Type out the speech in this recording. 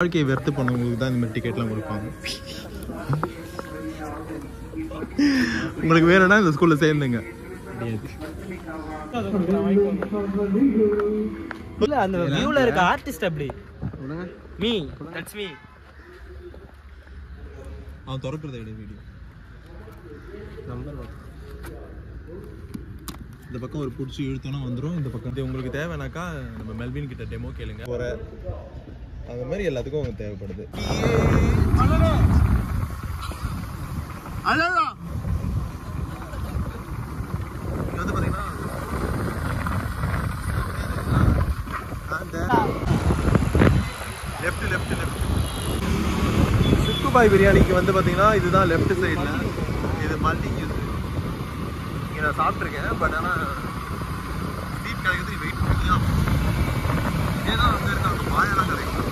வாழ்க்கையை வெறுத்து பண்ணவங்களுக்கு தான் இந்த மாதிரி டிக்கெட்லாம் கொடுப்பாங்க. உங்களுக்கு வேணும்னா இந்த ஸ்கூல்ல சேர்ந்துங்க. இல்ல அந்த வியூல இருக்க ஆர்டிஸ்ட் அப்படி மீ தட்ஸ் மீ. அவன் திறக்கிறத விட வீடியோ நம்பர் இந்த பக்கம் ஒரு பிடிச்சி இழுத்தோன்னா வந்துடும். இந்த பக்கம் இது உங்களுக்கு தேவைனாக்கா நம்ம மெல்வின் கிட்ட டெமோ கேளுங்க. போகிற அந்த மாதிரி எல்லாத்துக்கும் அவங்க தேவைப்படுது. இங்கே வந்து பார்த்தீங்கன்னா லெஃப்ட் சுக்குபாய் பிரியாணிக்கு வந்து பார்த்தீங்கன்னா இதுதான் லெஃப்ட் சைடில். இது மல்டி யூஸ். இங்கே நான் சாப்பிட்ருக்கேன். பட் ஆனால் சீட் கிடைக்கிறது வெயிட் பண்ணிக்கலாம். இதே தான் அங்கே இருக்க வாயெல்லாம் கிடைக்கும்.